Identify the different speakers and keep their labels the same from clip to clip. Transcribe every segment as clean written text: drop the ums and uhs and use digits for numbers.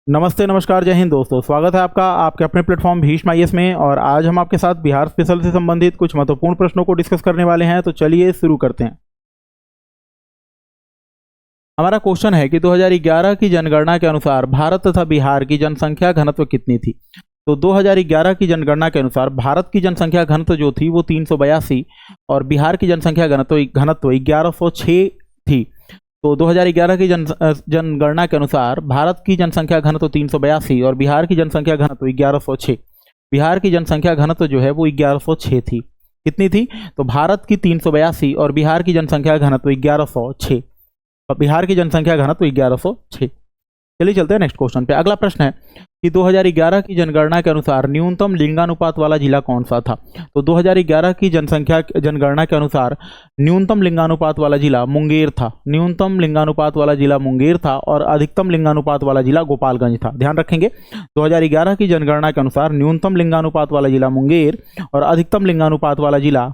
Speaker 1: नमस्ते नमस्कार जय हिंद दोस्तों, स्वागत है आपका आपके अपने प्लेटफॉर्म भीष्म आईएएस में। और आज हम आपके साथ बिहार स्पेशल से संबंधित कुछ महत्वपूर्ण प्रश्नों को डिस्कस करने वाले हैं। तो चलिए शुरू करते हैं। हमारा क्वेश्चन है कि 2011 की जनगणना के अनुसार भारत तथा बिहार की जनसंख्या घनत्व कितनी थी। तो 2011 की जनगणना के अनुसार भारत की जनसंख्या घनत्व जो थी वो 382 और बिहार की जनसंख्या घनत्व 1106 थी। तो 2011 की जनगणना के अनुसार भारत की जनसंख्या घनत्व 382 और बिहार की जनसंख्या घनत्व 1106। बिहार की जनसंख्या घनत्व जो है वो 1106 थी। कितनी थी? तो भारत की 382 और बिहार की जनसंख्या घनत्व 1106। और बिहार की जनसंख्या घनत्व 1106। चलिए चलते हैं नेक्स्ट क्वेश्चन पे। अगला प्रश्न है कि 2011 की जनगणना के अनुसार न्यूनतम लिंगानुपात वाला जिला कौन सा था। तो 2011 की जनगणना के अनुसार न्यूनतम लिंगानुपात वाला जिला मुंगेर था। न्यूनतम लिंगानुपात वाला जिला मुंगेर था और अधिकतम लिंगानुपात वाला जिला गोपालगंज था। ध्यान रखेंगे, 2011 की जनगणना के अनुसार न्यूनतम लिंगानुपात वाला जिला मुंगेर और अधिकतम लिंगानुपात वाला जिला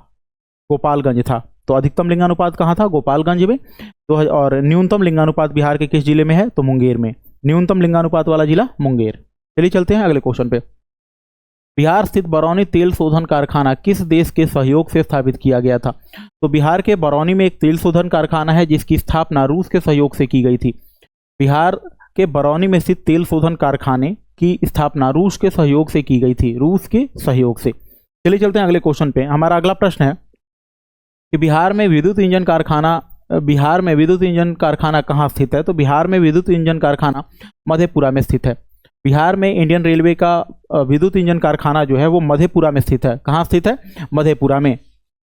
Speaker 1: गोपालगंज था। तो अधिकतम लिंगानुपात कहाँ था? गोपालगंज में। तो और न्यूनतम लिंगानुपात बिहार के किस जिले में है? तो मुंगेर में। न्यूनतम लिंगानुपात वाला जिला मुंगेर। चलिए चलते हैं अगले क्वेश्चन पे। बिहार स्थित बरौनी तेल शोधन कारखाना किस देश के सहयोग से स्थापित किया गया था। तो बिहार के बरौनी में एक तेल शोधन कारखाना है जिसकी स्थापना रूस के सहयोग से की गई थी। बिहार के बरौनी में स्थित तेल शोधन कारखाने की स्थापना रूस के सहयोग से की गई थी। रूस के सहयोग से। चलिए चलते हैं अगले क्वेश्चन पे। हमारा अगला प्रश्न है कि बिहार में विद्युत इंजन कारखाना कहाँ स्थित है। तो बिहार में विद्युत इंजन कारखाना मधेपुरा में स्थित है। बिहार में इंडियन रेलवे का विद्युत इंजन कारखाना जो है वो मधेपुरा में स्थित है। कहाँ स्थित है? मधेपुरा में।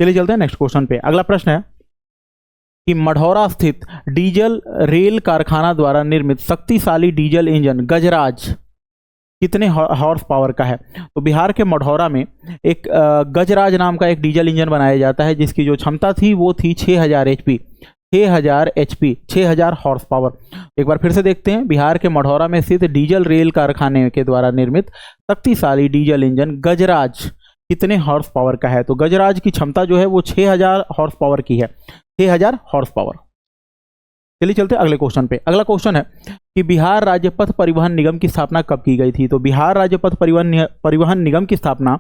Speaker 1: चलिए चलते हैं नेक्स्ट क्वेश्चन पे। अगला प्रश्न है कि मढ़ौरा स्थित डीजल रेल कारखाना द्वारा निर्मित शक्तिशाली डीजल इंजन गजराज कितने हॉर्स पावर का है। तो बिहार के मढ़ौरा में एक गजराज नाम का एक डीजल इंजन बनाया जाता है जिसकी जो क्षमता थी वो थी 6000 एचपी। 6000 horse power. एक बार फिर से देखते हैं, बिहार के मढ़ौरा में स्थित डीजल रेल कारखाने के द्वारा निर्मित शक्तिशाली डीजल इंजन गजराज कितने हॉर्स पावर का है। तो गजराज की क्षमता जो है वो 6000 हॉर्स पावर की है। 6000 हॉर्स पावर। चलिए चलते अगले क्वेश्चन पे। अगला क्वेश्चन है कि बिहार राज्य पथ परिवहन निगम की स्थापना कब की गई थी। तो बिहार राज्य पथ परिवहन निगम की स्थापना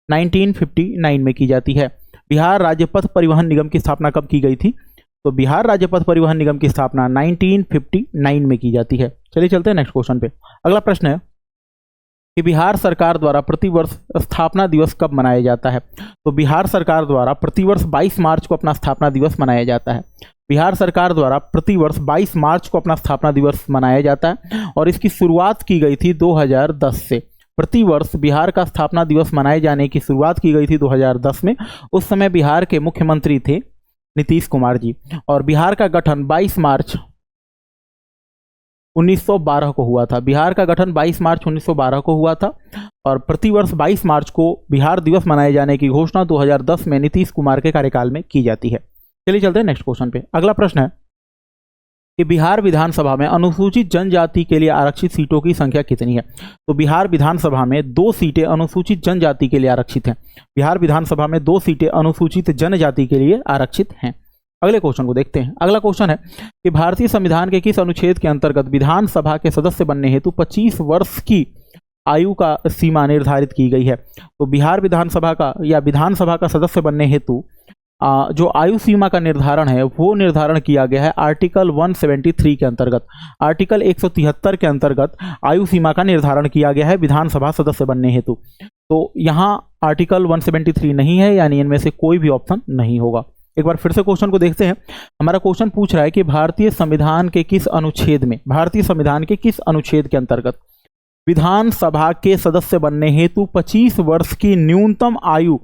Speaker 1: 1959 में की जाती है। बिहार राज्य पथ परिवहन निगम की स्थापना कब की गई थी। तो बिहार राज्य पथ परिवहन निगम की स्थापना 1959 में की जाती है। चलिए चलते हैं नेक्स्ट क्वेश्चन पे। अगला प्रश्न है कि बिहार सरकार द्वारा प्रतिवर्ष स्थापना दिवस कब मनाया जाता है। तो बिहार सरकार द्वारा प्रतिवर्ष 22 मार्च को अपना स्थापना दिवस मनाया जाता है। बिहार सरकार द्वारा प्रतिवर्ष 22 मार्च को अपना स्थापना दिवस मनाया जाता है और इसकी शुरुआत की गई थी 2010 से। प्रतिवर्ष बिहार का स्थापना दिवस मनाए जाने की शुरुआत की गई थी 2010 में। उस समय बिहार के मुख्यमंत्री थे नीतीश कुमार जी और बिहार का गठन 22 मार्च 1912 को हुआ था। बिहार का गठन 22 मार्च 1912 को हुआ था और प्रतिवर्ष 22 मार्च को बिहार दिवस मनाए जाने की घोषणा 2010 में नीतीश कुमार के कार्यकाल में की जाती है। चलिए चलते हैं नेक्स्ट क्वेश्चन पे। अगला प्रश्न है कि बिहार विधानसभा में अनुसूचित जनजाति के लिए आरक्षित सीटों की संख्या कितनी है। तो बिहार विधानसभा में 2 सीटें अनुसूचित जनजाति के लिए आरक्षित हैं। बिहार विधानसभा में 2 सीटें अनुसूचित जनजाति के लिए आरक्षित हैं। अगले क्वेश्चन को देखते हैं। अगला क्वेश्चन है कि भारतीय संविधान के किस अनुच्छेद के अंतर्गत विधानसभा के सदस्य बनने हेतु 25 वर्ष की आयु का सीमा निर्धारित की गई है। तो बिहार विधानसभा का या विधानसभा का सदस्य बनने हेतु जो आयु सीमा का निर्धारण है वो निर्धारण किया गया है आर्टिकल 173 के अंतर्गत। आर्टिकल 173 के अंतर्गत आयु सीमा का निर्धारण किया गया है विधानसभा सदस्य बनने हेतु। तो यहाँ आर्टिकल 173 नहीं है, यानी इनमें से कोई भी ऑप्शन नहीं होगा। एक बार फिर से क्वेश्चन को देखते हैं। हमारा क्वेश्चन पूछ रहा है कि भारतीय संविधान के किस अनुच्छेद के अंतर्गत विधानसभा के सदस्य बनने हेतु 25 वर्ष की न्यूनतम आयु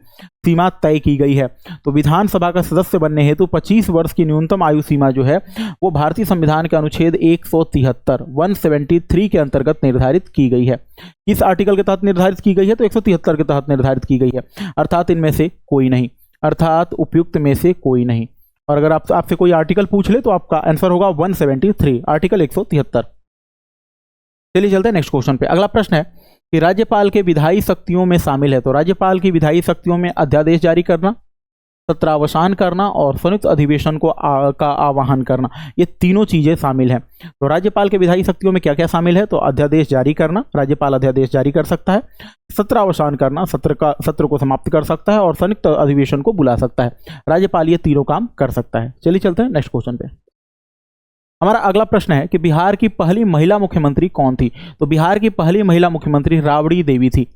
Speaker 1: सीमा तय की गई है। तो विधानसभा का सदस्य बनने हेतु 25 वर्ष की न्यूनतम आयु सीमा जो है वो भारतीय संविधान के अनुच्छेद 173 के अंतर्गत निर्धारित की गई है। किस आर्टिकल के तहत निर्धारित की गई है? तो 173 के तहत निर्धारित की गई है। अर्थात इनमें से कोई नहीं, अर्थात उपयुक्त में से कोई नहीं। और अगर आपसे कोई आर्टिकल पूछ ले तो आपका आंसर होगा 173, आर्टिकल 173। चलिए चलते हैं नेक्स्ट क्वेश्चन पे। अगला प्रश्न है कि राज्यपाल के विधायी शक्तियों में शामिल है। तो राज्यपाल की विधायी शक्तियों में अध्यादेश जारी करना, सत्रावसान करना और संयुक्त अधिवेशन का आह्वान करना, ये तीनों चीजें शामिल हैं। तो राज्यपाल के विधायी शक्तियों में क्या क्या शामिल है? तो अध्यादेश जारी करना, राज्यपाल अध्यादेश जारी कर सकता है, सत्रावसान करना, सत्र को समाप्त कर सकता है, और संयुक्त अधिवेशन को बुला सकता है। राज्यपाल ये तीनों काम कर सकता है। चलिए चलते हैं नेक्स्ट क्वेश्चन पे। हमारा अगला प्रश्न है कि बिहार की पहली महिला मुख्यमंत्री कौन थी? तो बिहार की पहली महिला मुख्यमंत्री राबड़ी देवी थी,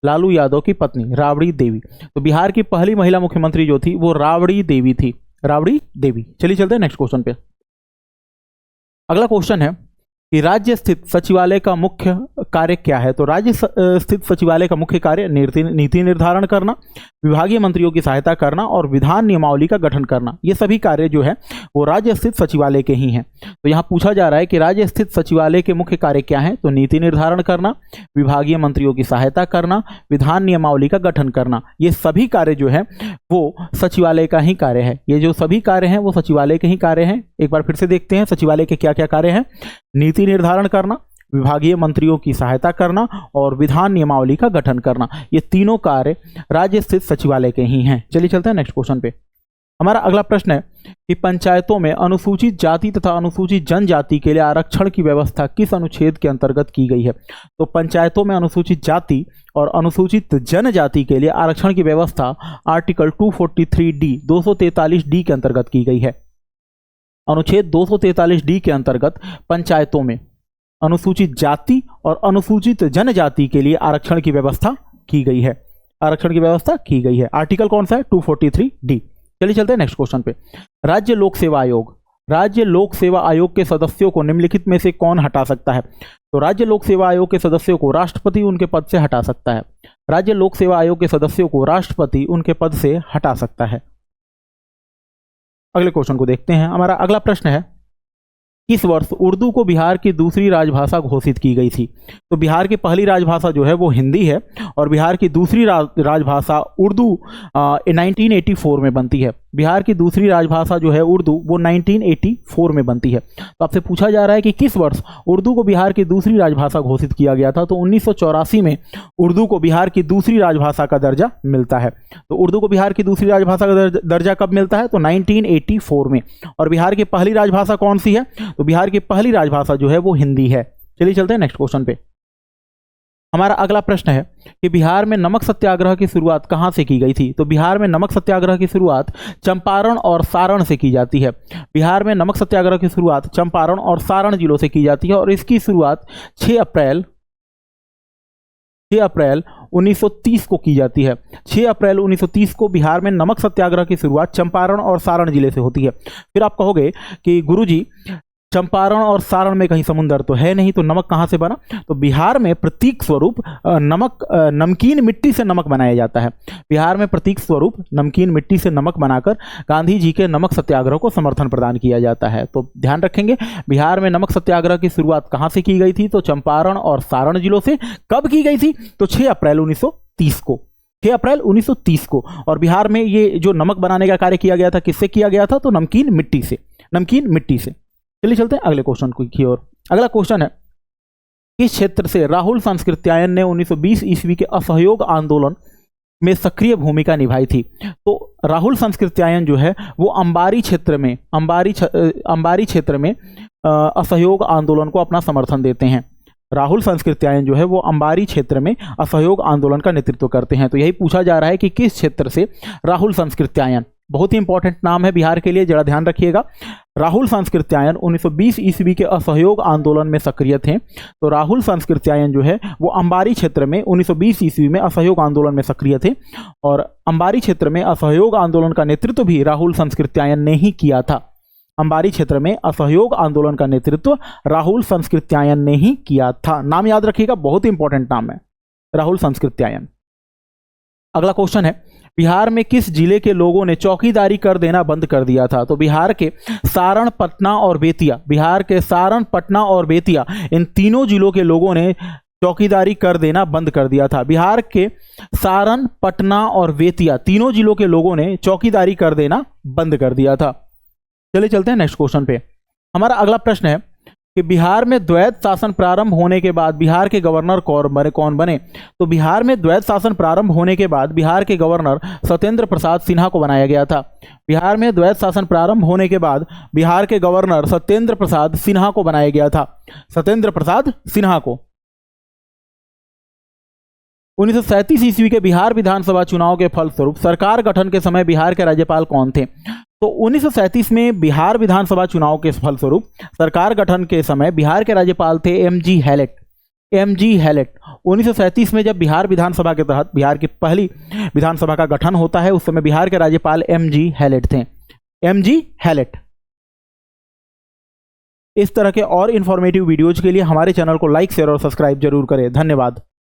Speaker 1: लालू यादव की पत्नी राबड़ी देवी। तो बिहार की पहली महिला मुख्यमंत्री जो थी वो राबड़ी देवी थी, राबड़ी देवी। चलिए चलते हैं नेक्स्ट क्वेश्चन पे। अगला क्वेश्चन है कि राज्य स्थित सचिवालय का मुख्य कार्य क्या है? तो राज्य स्थित सचिवालय का मुख्य कार्य नीति निर्धारण करना, विभागीय मंत्रियों की सहायता करना और विधान नियमावली का गठन करना। ये सभी कार्य जो है वो राज्य स्थित सचिवालय के ही हैं। तो यहाँ पूछा जा रहा है कि राज्य स्थित सचिवालय के मुख्य कार्य क्या हैं? तो नीति निर्धारण करना, विभागीय मंत्रियों की सहायता करना, विधान नियमावली का गठन करना। ये सभी कार्य जो है वो सचिवालय का ही कार्य है। ये जो सभी कार्य हैं वो सचिवालय के ही कार्य हैं। एक बार फिर से देखते हैं सचिवालय के क्या क्या कार्य हैं। नीति निर्धारण करना, विभागीय मंत्रियों की सहायता करना और विधान नियमावली का गठन करना। ये तीनों कार्य राज्य स्थित सचिवालय के ही हैं। चलिए चलते हैं नेक्स्ट क्वेश्चन पे। हमारा अगला प्रश्न है कि पंचायतों में अनुसूचित जाति तथा अनुसूचित जनजाति के लिए आरक्षण की व्यवस्था किस अनुच्छेद के अंतर्गत की गई है? तो पंचायतों में अनुसूचित जाति और अनुसूचित जनजाति के लिए आरक्षण की व्यवस्था आर्टिकल 243D 243D के अंतर्गत की गई है। अनुच्छेद 243D के अंतर्गत पंचायतों में अनुसूचित जाति और अनुसूचित जनजाति के लिए आरक्षण की व्यवस्था की गई है। आरक्षण की व्यवस्था की गई है। आर्टिकल कौन सा है? 243D। चलिए चलते हैं नेक्स्ट क्वेश्चन पे। राज्य लोक सेवा आयोग, राज्य लोक सेवा आयोग के सदस्यों को निम्नलिखित में से कौन हटा सकता है? तो राज्य लोक सेवा आयोग के सदस्यों को राष्ट्रपति उनके पद से हटा सकता है। राज्य लोक सेवा आयोग के सदस्यों को राष्ट्रपति उनके पद से हटा सकता है। अगले क्वेश्चन को देखते हैं। हमारा अगला प्रश्न है किस वर्ष उर्दू को बिहार की दूसरी राजभाषा घोषित की गई थी? तो बिहार की पहली राजभाषा जो है वो हिंदी है और बिहार की दूसरी राजभाषा उर्दू 1984 में बनती है। बिहार की दूसरी राजभाषा जो है उर्दू वो 1984 में बनती है। तो आपसे पूछा जा रहा है कि किस वर्ष उर्दू को बिहार की दूसरी राजभाषा घोषित किया गया था? तो 1984 में उर्दू को बिहार की दूसरी राजभाषा का दर्जा मिलता है। तो उर्दू को बिहार की दूसरी राजभाषा का दर्जा कब मिलता है? तो 1984 में। और बिहार की पहली राजभाषा कौन सी है? तो बिहार की पहली राजभाषा जो है वो हिंदी है। चलिए चलते हैं नेक्स्ट क्वेश्चन पे। हमारा अगला प्रश्न है कि बिहार में नमक सत्याग्रह की शुरुआत कहां से की गई थी? तो बिहार में नमक सत्याग्रह की शुरुआत चंपारण और सारण से की जाती है। बिहार में नमक सत्याग्रह की शुरुआत चंपारण और सारण जिलों से की जाती है और इसकी शुरुआत 6 अप्रैल 1930 को की जाती है। 6 अप्रैल 1930 को बिहार में नमक सत्याग्रह की शुरुआत चंपारण और सारण जिले से होती है। फिर आप कहोगे कि गुरुजी चंपारण और सारण में कहीं समुद्र तो है नहीं, तो नमक कहाँ से बना? तो बिहार में प्रतीक स्वरूप नमकीन मिट्टी से नमक बनाया जाता है। बिहार में प्रतीक स्वरूप नमकीन मिट्टी से नमक बनाकर गांधी जी के नमक सत्याग्रह को समर्थन प्रदान किया जाता है। तो ध्यान रखेंगे बिहार में नमक सत्याग्रह की शुरुआत कहाँ से की गई थी? तो चंपारण और सारण जिलों से। कब की गई थी? तो 6 अप्रैल 1930 को। 6 अप्रैल 1930 को। और बिहार में ये जो नमक बनाने का कार्य किया गया था किससे किया गया था? तो नमकीन मिट्टी से। नमकीन मिट्टी से। चलिए चलते हैं अगले क्वेश्चन की ओर। अगला क्वेश्चन है किस क्षेत्र से राहुल सांस्कृत्यायन ने 1920 ईस्वी के असहयोग आंदोलन में सक्रिय भूमिका निभाई थी? तो राहुल सांस्कृत्यायन जो है वो अंबारी क्षेत्र में असहयोग आंदोलन को अपना समर्थन देते हैं। राहुल सांस्कृत्यायन जो है वो अंबारी क्षेत्र में असहयोग आंदोलन का नेतृत्व करते हैं। तो यही पूछा जा रहा है कि किस क्षेत्र से राहुल सांस्कृत्यायन, बहुत ही इंपॉर्टेंट नाम है बिहार के लिए, जरा ध्यान रखिएगा। राहुल सांस्कृत्यायन 1920 ईस्वी के असहयोग आंदोलन में सक्रिय थे। तो राहुल सांस्कृत्यायन जो है वो अंबारी क्षेत्र में 1920 ईस्वी में असहयोग आंदोलन में सक्रिय थे और अंबारी क्षेत्र में असहयोग आंदोलन का नेतृत्व भी राहुल सांस्कृत्यायन ने ही किया था। अंबारी क्षेत्र में असहयोग आंदोलन का नेतृत्व राहुल सांस्कृत्यायन ने ही किया था। नाम याद रखिएगा, बहुत ही इंपॉर्टेंट नाम है राहुल सांस्कृत्यायन। अगला क्वेश्चन है बिहार में किस जिले के लोगों ने चौकीदारी कर देना बंद कर दिया था? तो बिहार के सारण, पटना और बेतिया, बिहार के सारण, पटना और बेतिया, इन तीनों जिलों के लोगों ने चौकीदारी कर देना बंद कर दिया था। बिहार के सारण, पटना और बेतिया तीनों जिलों के लोगों ने चौकीदारी कर देना बंद कर दिया था। चलिए चलते हैं नेक्स्ट क्वेश्चन पे। हमारा अगला प्रश्न है कि बिहार में द्वैत शासन प्रारंभ होने के बाद बिहार के गवर्नर कौन बने? तो बिहार में द्वैत शासन प्रारंभ होने के बाद बिहार के गवर्नर सत्येंद्र प्रसाद सिन्हा को बनाया गया था। बिहार में द्वैत शासन प्रारंभ होने के बाद बिहार के गवर्नर सत्येंद्र प्रसाद सिन्हा को बनाया गया था। सत्येंद्र प्रसाद सिन्हा को 1937 ईस्वी के बिहार विधानसभा चुनाव के फलस्वरूप सरकार गठन के समय बिहार के राज्यपाल कौन थे? तो 1937 में बिहार विधानसभा चुनाव के फलस्वरूप सरकार गठन के समय बिहार के राज्यपाल थे एम.जी. हैलेट। 1937 में जब बिहार विधानसभा के तहत बिहार की पहली विधानसभा का गठन होता है, उस समय बिहार के राज्यपाल एम.जी. हैलेट थे। एम.जी. हैलेट। इस तरह के और इन्फॉर्मेटिव वीडियोज के लिए हमारे चैनल को लाइक, शेयर और सब्सक्राइब जरूर करें। धन्यवाद।